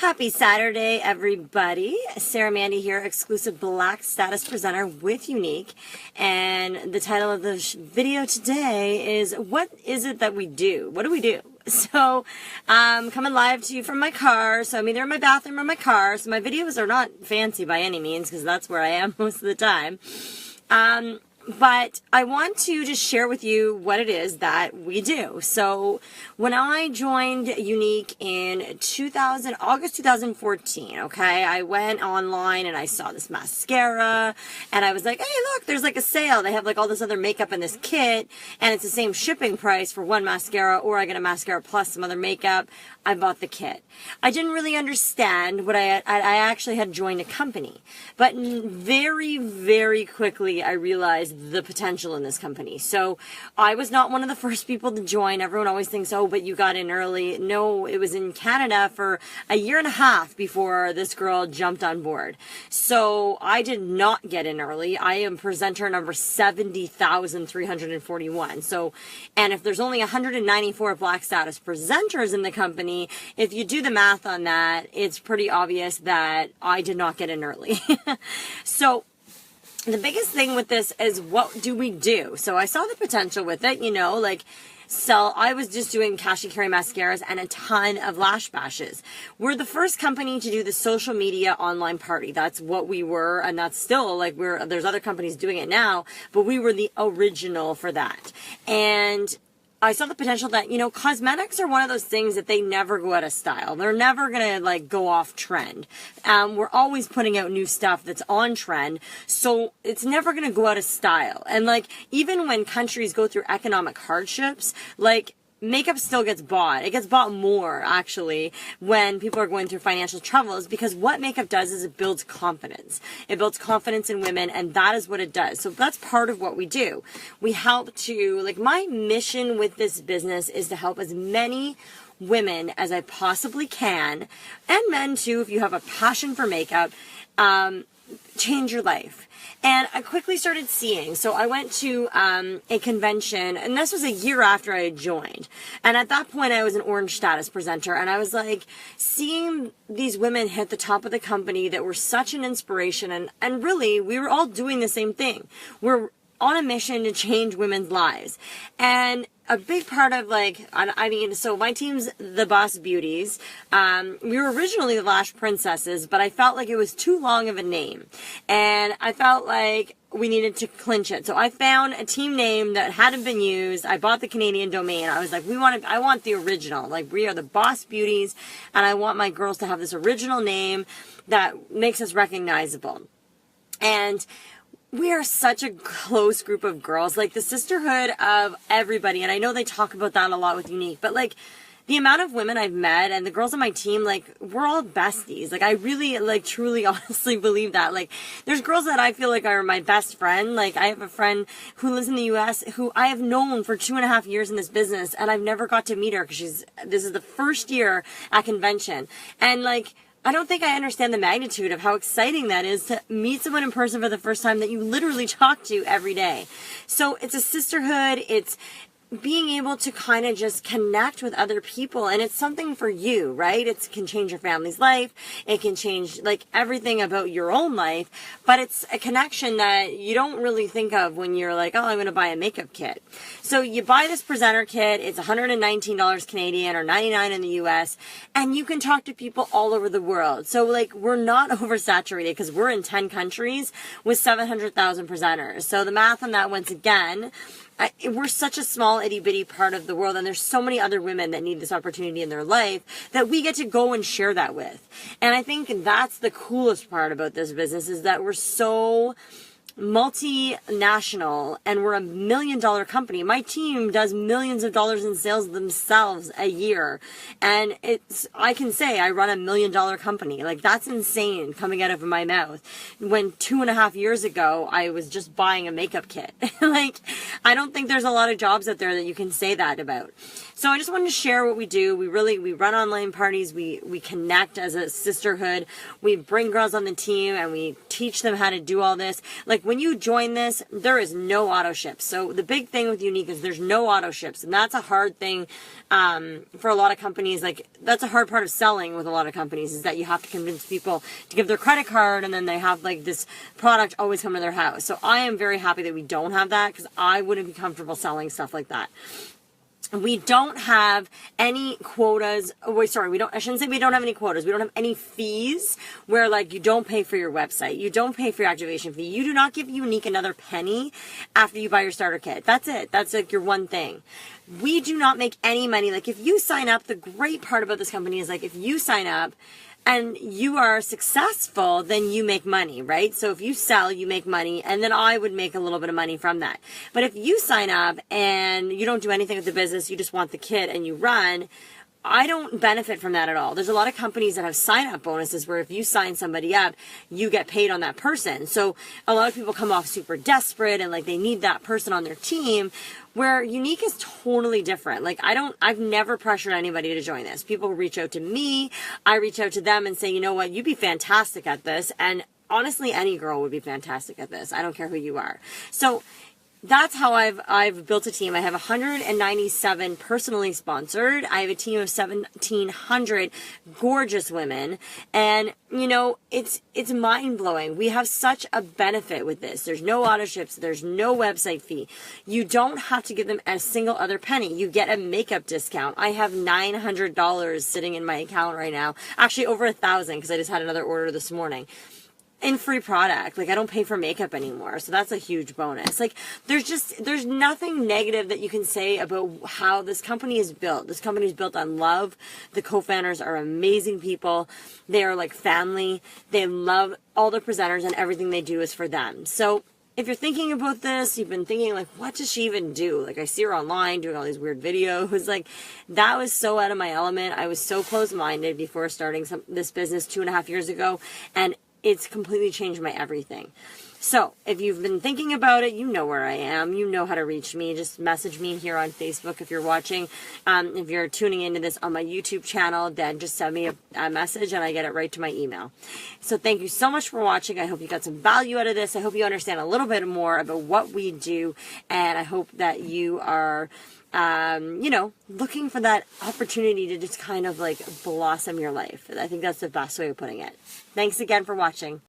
Happy Saturday, everybody. Sarah Mandy here, exclusive Black status presenter with Younique. And the title of the video today is, what is it that we do? What do we do? So, coming live to you from my car. So I'm either in my bathroom or my car. So my videos are not fancy by any means, because that's where I am most of the time. But I want to just share with you what it is that we do. So when I joined Younique in August 2014, okay, I went online and I saw this mascara and I was like, hey, look, there's like a sale. They have like all this other makeup in this kit and it's the same shipping price for one mascara, or I get a mascara plus some other makeup. I bought the kit. I didn't really understand what I actually had joined a company, but very, very quickly I realized the potential in this company. So I was not one of the first people to join. Everyone always thinks, oh, but you got in early. No, it was in Canada for a year and a half before this girl jumped on board. So I did not get in early. I am presenter number 70,341. So, and if there's only 194 Black status presenters in the company, if you do the math on that, it's pretty obvious that I did not get in early. So the biggest thing with this is, what do we do? So I saw the potential with it, you know, like, so I was just doing cash and carry mascaras and a ton of lash bashes. We're the first company to do the social media online party. That's what we were, and that's still like there's other companies doing it now, but we were the original for that. And I saw the potential that, you know, cosmetics are one of those things that they never go out of style. They're never going to, like, go off trend. We're always putting out new stuff that's on trend, so it's never going to go out of style. And, like, even when countries go through economic hardships, like, makeup still gets bought. It gets bought more, actually, when people are going through financial troubles, because what makeup does is it builds confidence. It builds confidence in women, and that is what it does. So that's part of what we do. We help to, like, my mission with this business is to help as many women as I possibly can, and men too, if you have a passion for makeup, change your life. And I quickly started seeing, so I went to a convention, and this was a year after I had joined. And at that point, I was an orange status presenter, and I was like, seeing these women hit the top of the company that were such an inspiration, and really, we were all doing the same thing. We're on a mission to change women's lives. And a big part of, like, I mean, so my team's the Boss Beauties. We were originally the Lash Princesses, but I felt like it was too long of a name. And I felt like we needed to clinch it. So I found a team name that hadn't been used. I bought the Canadian domain. I was like, I want the original. Like, we are the Boss Beauties, and I want my girls to have this original name that makes us recognizable. And we are such a close group of girls, like the sisterhood of everybody. And I know they talk about that a lot with Younique, but like the amount of women I've met and the girls on my team, like, we're all besties. Like, I really, like, truly, honestly believe that. Like, there's girls that I feel like are my best friend. Like, I have a friend who lives in the U.S. who I have known for 2.5 years in this business, and I've never got to meet her because this is the first year at convention. And, like, I don't think I understand the magnitude of how exciting that is to meet someone in person for the first time that you literally talk to every day. So it's a sisterhood. It's being able to kind of just connect with other people, and it's something for you, right? It can change your family's life. It can change, like, everything about your own life, but it's a connection that you don't really think of when you're like, oh, I'm going to buy a makeup kit. So you buy this presenter kit. It's $119 Canadian or $99 in the US, and you can talk to people all over the world. So, like, we're not oversaturated because we're in 10 countries with 700,000 presenters. So the math on that, once again, we're such a small itty-bitty part of the world, and there's so many other women that need this opportunity in their life that we get to go and share that with. And I think that's the coolest part about this business, is that we're so multinational, and we're $1 million company. My team does millions of dollars in sales themselves a year, and I can say I run $1 million company. Like, that's insane coming out of my mouth, when 2.5 years ago I was just buying a makeup kit. Like, I don't think there's a lot of jobs out there that you can say that about. So I just wanted to share what we do. We run online parties. We connect as a sisterhood. We bring girls on the team and we teach them how to do all this. Like when you join this, there is no auto ships. So the big thing with Younique is there's no auto ships, and that's a hard thing for a lot of companies. Like that's a hard part of selling with a lot of companies, is that you have to convince people to give their credit card, and then they have like this product always come to their house. So I am very happy that we don't have that, because I wouldn't be comfortable selling stuff like that. We don't have any quotas. Oh, wait, sorry. I shouldn't say we don't have any quotas. We don't have any fees where like you don't pay for your website. You don't pay for your activation fee. You do not give Younique another penny after you buy your starter kit. That's it. That's like your one thing. We do not make any money. Like if you sign up, the great part about this company is like if you sign up and you are successful, then you make money, right? So if you sell, you make money, and then I would make a little bit of money from that. But if you sign up and you don't do anything with the business, you just want the kit and you run, I don't benefit from that at all. There's a lot of companies that have sign-up bonuses where if you sign somebody up, you get paid on that person. So a lot of people come off super desperate and like they need that person on their team, where Younique is totally different. Like I've never pressured anybody to join this. People reach out to me. I reach out to them and say, you know what, you'd be fantastic at this. And honestly, any girl would be fantastic at this. I don't care who you are. So that's how I've built a team. I have 197 personally sponsored. I have a team of 1,700 gorgeous women, and you know it's mind blowing. We have such a benefit with this. There's no auto ships. There's no website fee. You don't have to give them a single other penny. You get a makeup discount. I have $900 sitting in my account right now. Actually, over 1,000 because I just had another order this morning. In free product. Like I don't pay for makeup anymore. So that's a huge bonus. Like there's nothing negative that you can say about how this company is built. This company is built on love. The co-founders are amazing people. They are like family. They love all the presenters, and everything they do is for them. So if you're thinking about this, you've been thinking like, what does she even do? Like I see her online doing all these weird videos. Like that was so out of my element. I was so closed-minded before starting this business 2.5 years ago. And it's completely changed my everything. So if you've been thinking about it, you know where I am. You know how to reach me. Just message me here on Facebook if you're watching. If you're tuning into this on my YouTube channel, then just send me a message and I get it right to my email. So thank you so much for watching. I hope you got some value out of this. I hope you understand a little bit more about what we do. And I hope that you are looking for that opportunity to just kind of like blossom your life. I think that's the best way of putting it. Thanks again for watching.